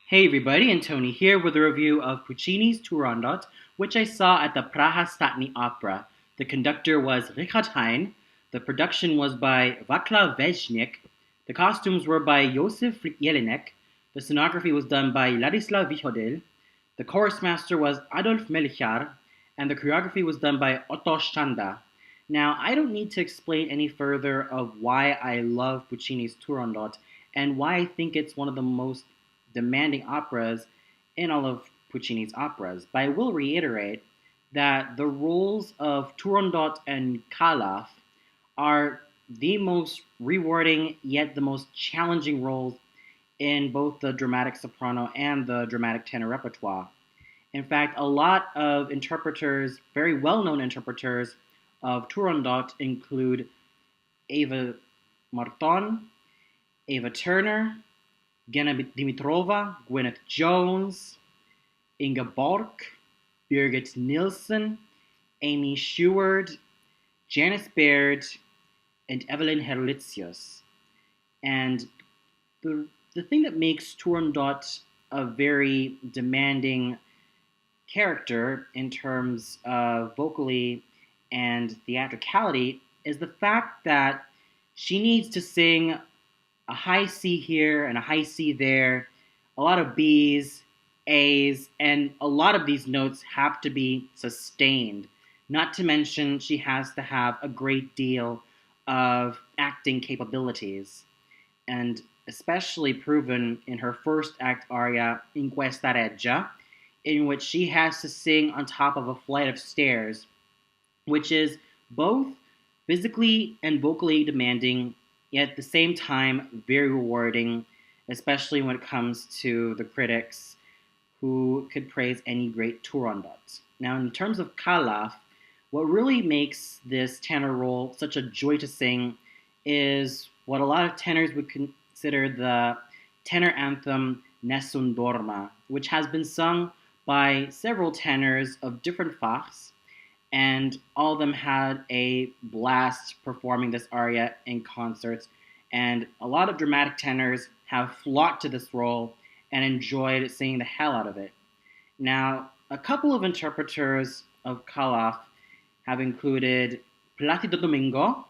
Hey everybody, and Tony here with a review of Puccini's Turandot, which I saw at the Praha Statni Opera. The conductor was Richard Hein, the production was by Václav Veznik, the costumes were by Josef Jelinek, the scenography was done by Ladislav Vyhodil, the chorus master was Adolf Melichar, and the choreography was done by Otto Standa. Now, I don't need to explain any further of why I love Puccini's Turandot and why I think it's one of the most demanding operas in all of Puccini's operas. But I will reiterate that the roles of Turandot and Kalaf are the most rewarding yet the most challenging roles in both the dramatic soprano and the dramatic tenor repertoire. In fact, a lot of interpreters, very well-known interpreters of Turandot include Ava Marton, Ava Turner, Gena Dimitrova, Gwyneth Jones, Inga Borg, Birgit Nilsson, Amy Sheward, Janice Baird, and Evelyn Herlitzius. And the thing that makes Turandot a very demanding character in terms of vocally and theatricality is the fact that she needs to sing a high C here and a high C there, a lot of B's, A's, and a lot of these notes have to be sustained. Not to mention, she has to have a great deal of acting capabilities, and especially proven in her first act aria, In Questa Reggia, in which she has to sing on top of a flight of stairs, which is both physically and vocally demanding, yet at the same time very rewarding, especially when it comes to the critics who could praise any great Turandot. Now, in terms of Kalaf, what really makes this tenor role such a joy to sing is what a lot of tenors would consider the tenor anthem Nessun Dorma, which has been sung by several tenors of different fachs, and all of them had a blast performing this aria in concerts, and a lot of dramatic tenors have flocked to this role and enjoyed singing the hell out of it. Now, a couple of interpreters of Kalaf have included Placido Domingo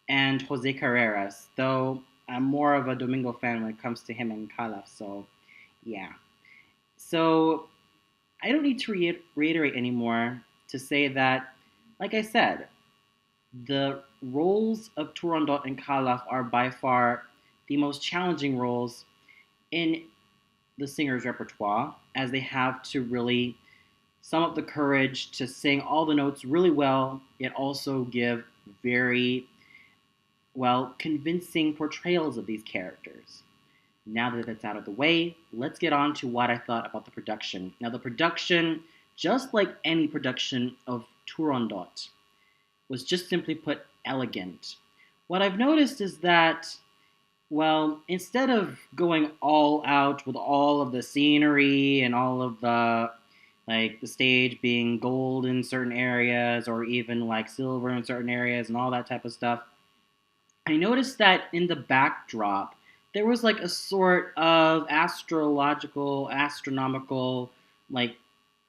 and Jose Carreras, though I'm more of a Domingo fan when it comes to him and Kalaf, so yeah. So I don't need to reiterate anymore to say that, like I said, the roles of Turandot and Kalaf are by far the most challenging roles in the singer's repertoire, as they have to really sum up the courage to sing all the notes really well, yet also give very, well, convincing portrayals of these characters. Now that that's out of the way, let's get on to what I thought about the production. Now, the production, just like any production of Turandot, was just simply put elegant. What I've noticed is that, well, instead of going all out with all of the scenery and all of the, like, the stage being gold in certain areas or even like silver in certain areas and all that type of stuff, I noticed that in the backdrop there was like a sort of astronomical, like,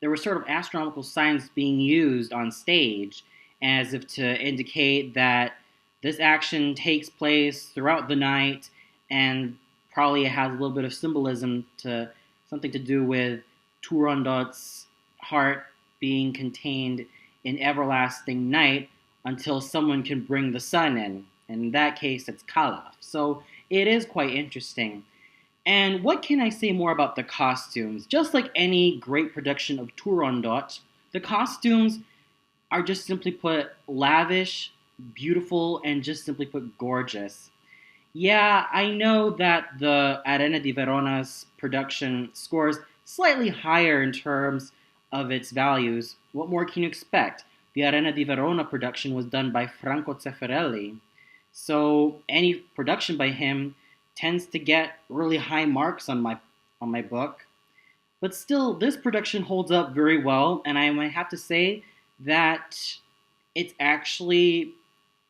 there were sort of astronomical signs being used on stage as if to indicate that this action takes place throughout the night, and probably it has a little bit of symbolism to something to do with Turandot's heart being contained in everlasting night until someone can bring the sun in. And in that case, it's Kalaf. So it is quite interesting. And what can I say more about the costumes? Just like any great production of Turandot, the costumes are just simply put lavish, beautiful, and just simply put gorgeous. Yeah, I know that the Arena di Verona's production scores slightly higher in terms of its values. What more can you expect? The Arena di Verona production was done by Franco Zeffirelli, so any production by him tends to get really high marks on my book. But still, this production holds up very well, and I might have to say that it's actually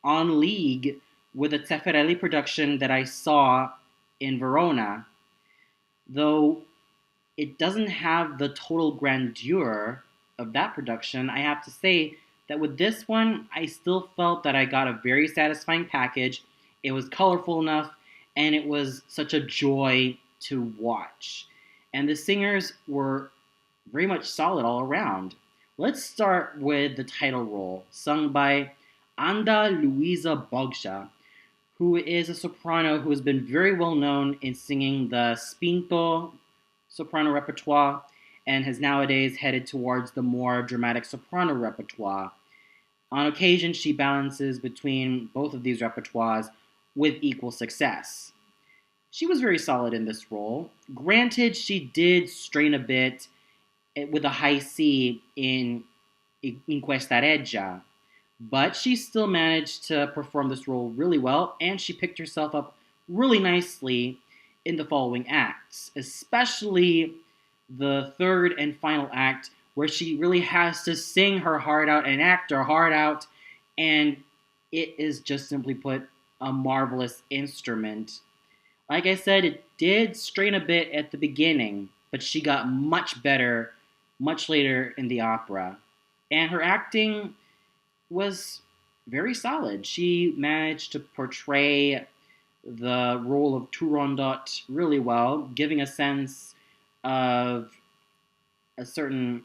on league with a Zeffirelli production that I saw in Verona. Though it doesn't have the total grandeur of that production. I have to say that with this one, I still felt that I got a very satisfying package. It was colorful enough, and it was such a joy to watch. And the singers were very much solid all around. Let's start with the title role, sung by Anda-Louise Bogza, who is a soprano who has been very well known in singing the spinto soprano repertoire and has nowadays headed towards the more dramatic soprano repertoire. On occasion, she balances between both of these repertoires with equal success. She was very solid in this role. Granted, she did strain a bit with a high C in Questa Reggia, but she still managed to perform this role really well, and she picked herself up really nicely in the following acts, especially the third and final act, where she really has to sing her heart out and act her heart out, and it is just simply put a marvelous instrument. Like I said, it did strain a bit at the beginning, but she got much better much later in the opera. And her acting was very solid. She managed to portray the role of Turandot really well, giving a sense of a certain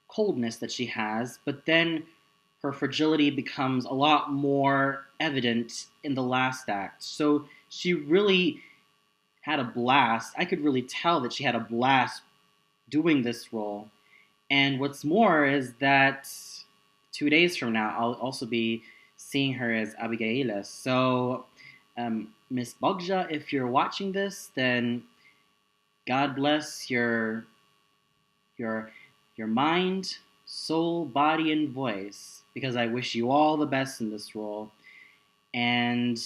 coldness that she has, but then her fragility becomes a lot more evident in the last act. So she really had a blast. I could really tell that she had a blast doing this role. And what's more is that 2 days from now, I'll also be seeing her as Abigail. So, Miss Bogza, if you're watching this, then God bless your your mind, soul, body, and voice, because I wish you all the best in this role. And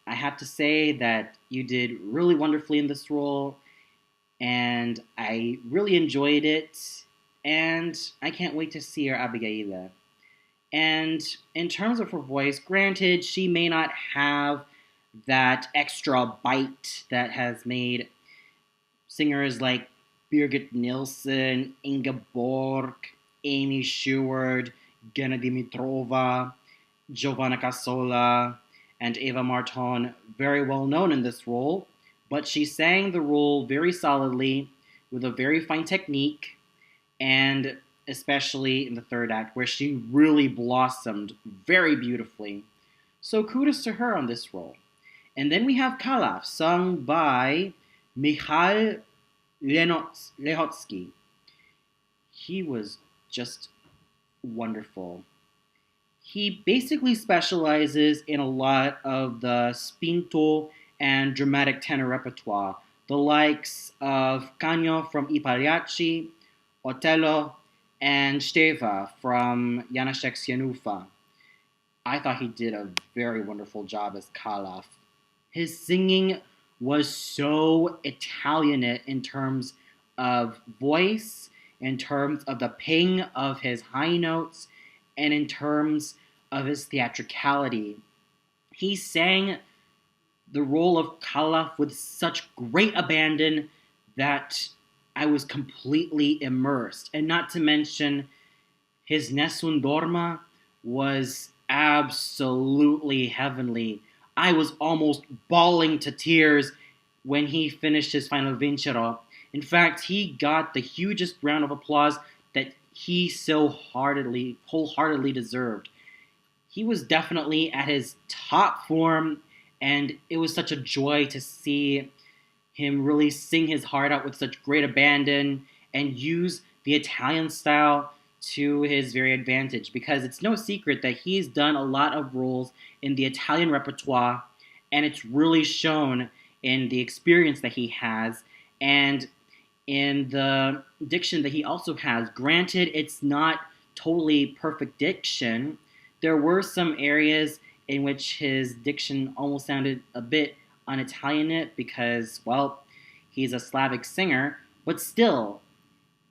I have to say that you did really wonderfully in this role, and I really enjoyed it, and I can't wait to see her Abigail. And in terms of her voice, granted, she may not have that extra bite that has made singers like Birgit Nilsson, Ingeborg, Amy Sherwood, Gena Dimitrova, Giovanna Cassola, and Eva Marton very well known in this role, but she sang the role very solidly with a very fine technique, and especially in the third act where she really blossomed very beautifully. So kudos to her on this role. And then we have Kalaf, sung by Michal Lehotsky. He was just wonderful. He basically specializes in a lot of the spinto and dramatic tenor repertoire, the likes of Canio from I Pagliacci, Otello, and Steva from Janacek's Janufa. I thought he did a very wonderful job as Kalaf. His singing was so Italianate in terms of voice, in terms of the ping of his high notes, and in terms of his theatricality. He sang the role of Kalaf with such great abandon that I was completely immersed. And not to mention, his Nessun Dorma was absolutely heavenly. I was almost bawling to tears when he finished his final Vincero. In fact, he got the hugest round of applause that he so wholeheartedly deserved. He was definitely at his top form, and it was such a joy to see him really sing his heart out with such great abandon and use the Italian style to his very advantage, because it's no secret that he's done a lot of roles in the Italian repertoire, and it's really shown in the experience that he has and in the diction that he also has. Granted, it's not totally perfect diction. There were some areas in which his diction almost sounded a bit un-Italianate because, well, he's a Slavic singer, but still,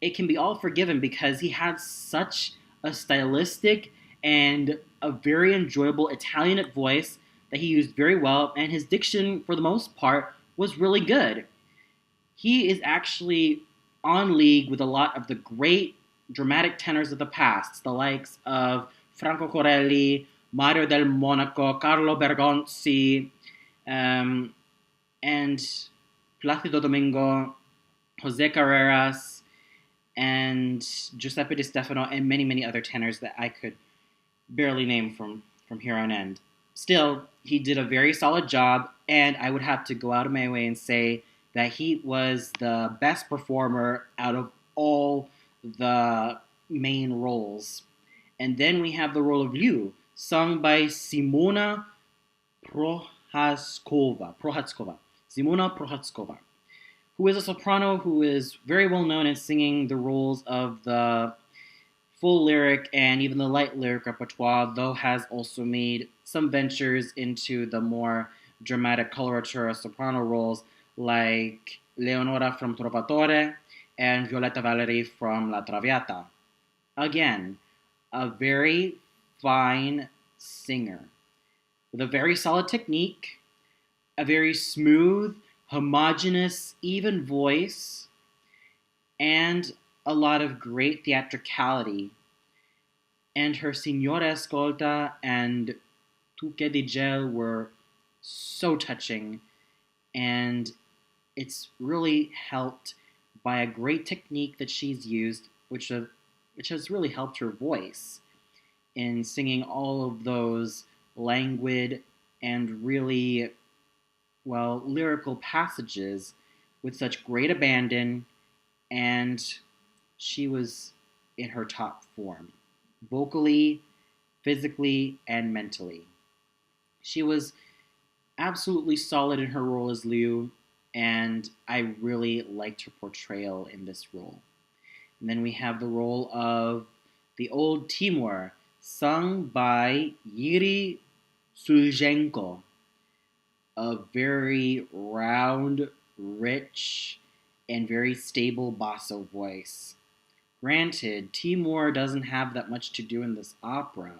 it can be all forgiven because he had such a stylistic and a very enjoyable Italianate voice that he used very well, and his diction, for the most part, was really good. He is actually on league with a lot of the great dramatic tenors of the past, the likes of Franco Corelli, Mario del Monaco, Carlo Bergonzi, um, and Plácido Domingo, Jose Carreras, and Giuseppe Di Stefano, and many, many other tenors that I could barely name from here on end. Still, he did a very solid job, and I would have to go out of my way and say that he was the best performer out of all the main roles. And then we have the role of Liu, sung by Simona Prohatskova, who is a soprano who is very well known in singing the roles of the full lyric and even the light lyric repertoire, though has also made some ventures into the more dramatic coloratura soprano roles like Leonora from Trovatore and Violetta Valeri from La Traviata. Again, a very fine singer with a very solid technique, a very smooth, homogeneous, even voice, and a lot of great theatricality. And her Signora Ascolta and Tu che di gel were so touching, and it's really helped by a great technique that she's used, which has really helped her voice in singing all of those languid and really, well, lyrical passages with such great abandon, and she was in her top form, vocally, physically, and mentally. She was absolutely solid in her role as Liu, and I really liked her portrayal in this role. And then we have the role of the old Timur, sung by Yuri Sulzhenko, a very round, rich, and very stable basso voice. Granted, Timur doesn't have that much to do in this opera,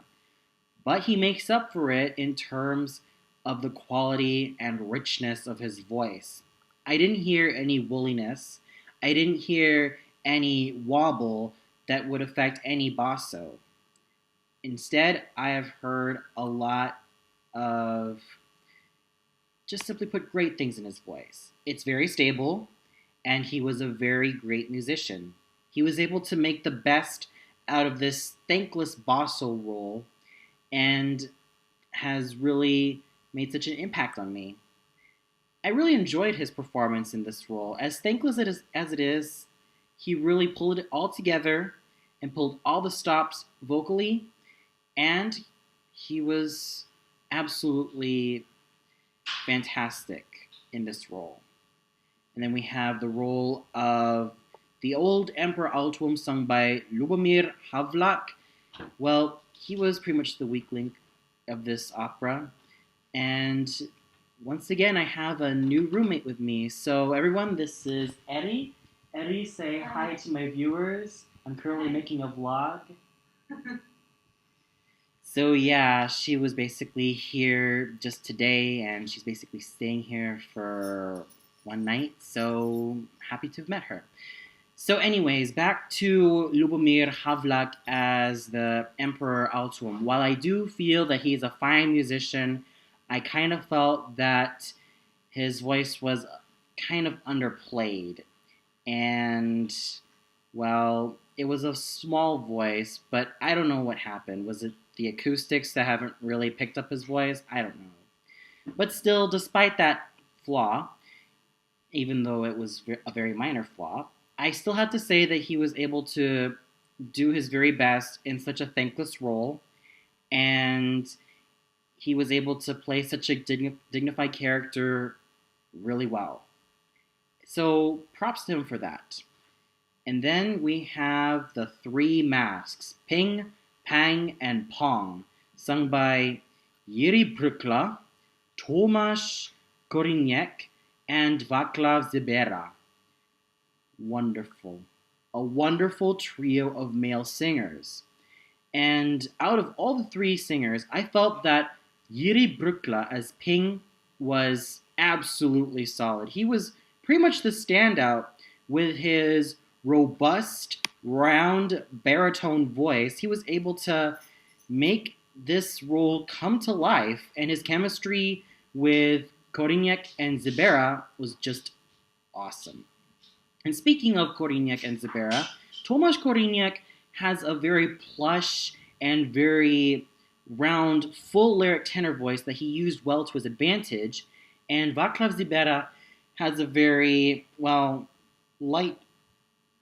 but he makes up for it in terms of the quality and richness of his voice. I didn't hear any woolliness. I didn't hear any wobble that would affect any basso. Instead, I have heard a lot of, just simply put, great things in his voice. It's very stable, and he was a very great musician. He was able to make the best out of this thankless basso role and has really made such an impact on me. I really enjoyed his performance in this role. As thankless as it is, he really pulled it all together and pulled all the stops vocally, and he was absolutely fantastic in this role. And then we have the role of the old Emperor Altuum, sung by Lubomir Havlak. Well, he was pretty much the weak link of this opera. And once again, I have a new roommate with me. So everyone, this is Eri. Eri, say hi to my viewers. I'm currently making a vlog. So yeah, she was basically here just today, and she's basically staying here for one night. So happy to have met her. So anyways, back to Lubomir Havlak as the Emperor Altuum. While I do feel that he's a fine musician, I kind of felt that his voice was kind of underplayed. And, well, it was a small voice, but I don't know what happened. Was it the acoustics that haven't really picked up his voice? I don't know. But still, despite that flaw, even though it was a very minor flaw, I still have to say that he was able to do his very best in such a thankless role, and he was able to play such a dignified character really well. So props to him for that. And then we have the three masks, Ping, Pang, and Pong, sung by Yuri Brukla, Tomasz Koriniec, and Vaclav Zibera. Wonderful. A wonderful trio of male singers. And out of all the three singers, I felt that Yuri Brukla as Ping was absolutely solid. He was pretty much the standout with his robust, round baritone voice, he was able to make this role come to life, and his chemistry with Koriniak and Zibera was just awesome. And speaking of Koriniak and Zibera, Tomasz Koriniak has a very plush and very round, full lyric tenor voice that he used well to his advantage, and Vaclav Zibera has a very, well, light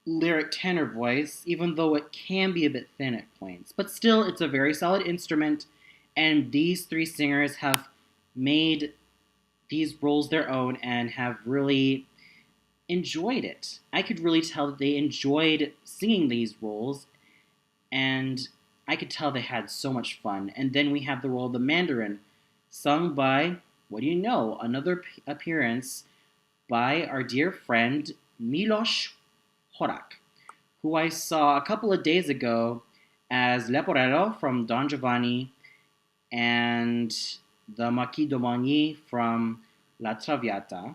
lyric tenor voice, even though it can be a bit thin at points. But still, it's a very solid instrument, and these three singers have made these roles their own and have really enjoyed it. I could really tell that they enjoyed singing these roles, and I could tell they had so much fun. And then we have the role of the Mandarin, sung by, what do you know, another appearance by our dear friend Milos Horak, who I saw a couple of days ago as Leporello from Don Giovanni and the Marquis d'Aumagny from La Traviata.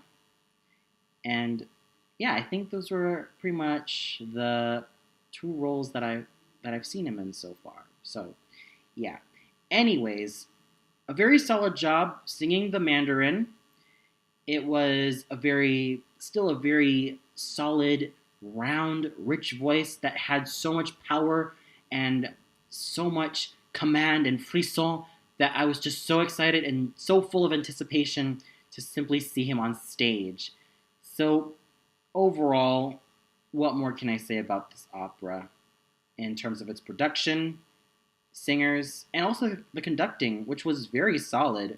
And yeah, I think those were pretty much the two roles that I've seen him in so far. So yeah. Anyways, a very solid job singing the Mandarin. It was still a very solid, round, rich voice that had so much power and so much command and frisson that I was just so excited and so full of anticipation to simply see him on stage. So overall, what more can I say about this opera in terms of its production, singers, and also the conducting, which was very solid.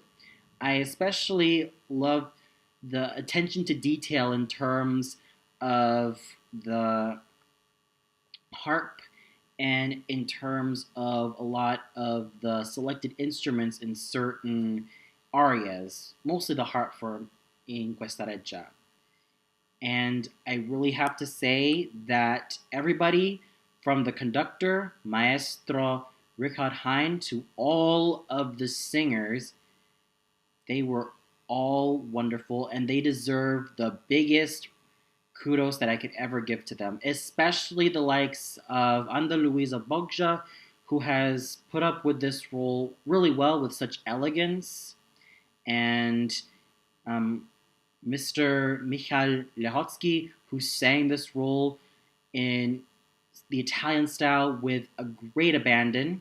I especially love the attention to detail in terms of the harp and in terms of a lot of the selected instruments in certain arias, mostly the harp for in Questa Reggia. And I really have to say that everybody from the conductor, Maestro Richard Hein, to all of the singers, they were all wonderful and they deserve the biggest kudos that I could ever give to them, especially the likes of Anda-Louise Bogza, who has put up with this role really well with such elegance, and Mr. Michal Lehotsky, who sang this role in the Italian style with a great abandon,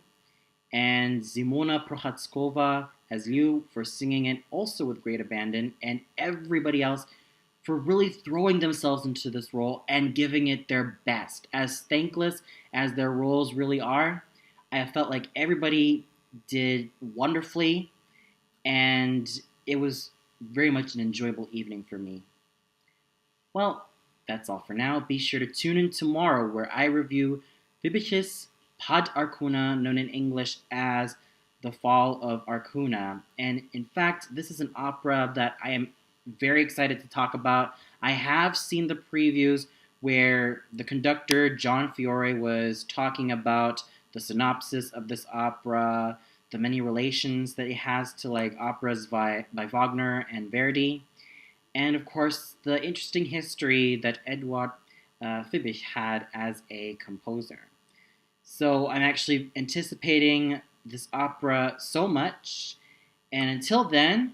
and Zimona Prohatskova as Liu for singing it also with great abandon, and everybody else for really throwing themselves into this role and giving it their best. As thankless as their roles really are, I felt like everybody did wonderfully, and it was very much an enjoyable evening for me. Well, that's all for now. Be sure to tune in tomorrow where I review Bibichis Pod Arcuna, known in English as The Fall of Arcuna. And in fact, this is an opera that I am very excited to talk about. I have seen the previews where the conductor, John Fiore, was talking about the synopsis of this opera, the many relations that it has to like operas by Wagner and Verdi, and of course the interesting history that Eduard Fibich had as a composer. So I'm actually anticipating this opera so much, and until then,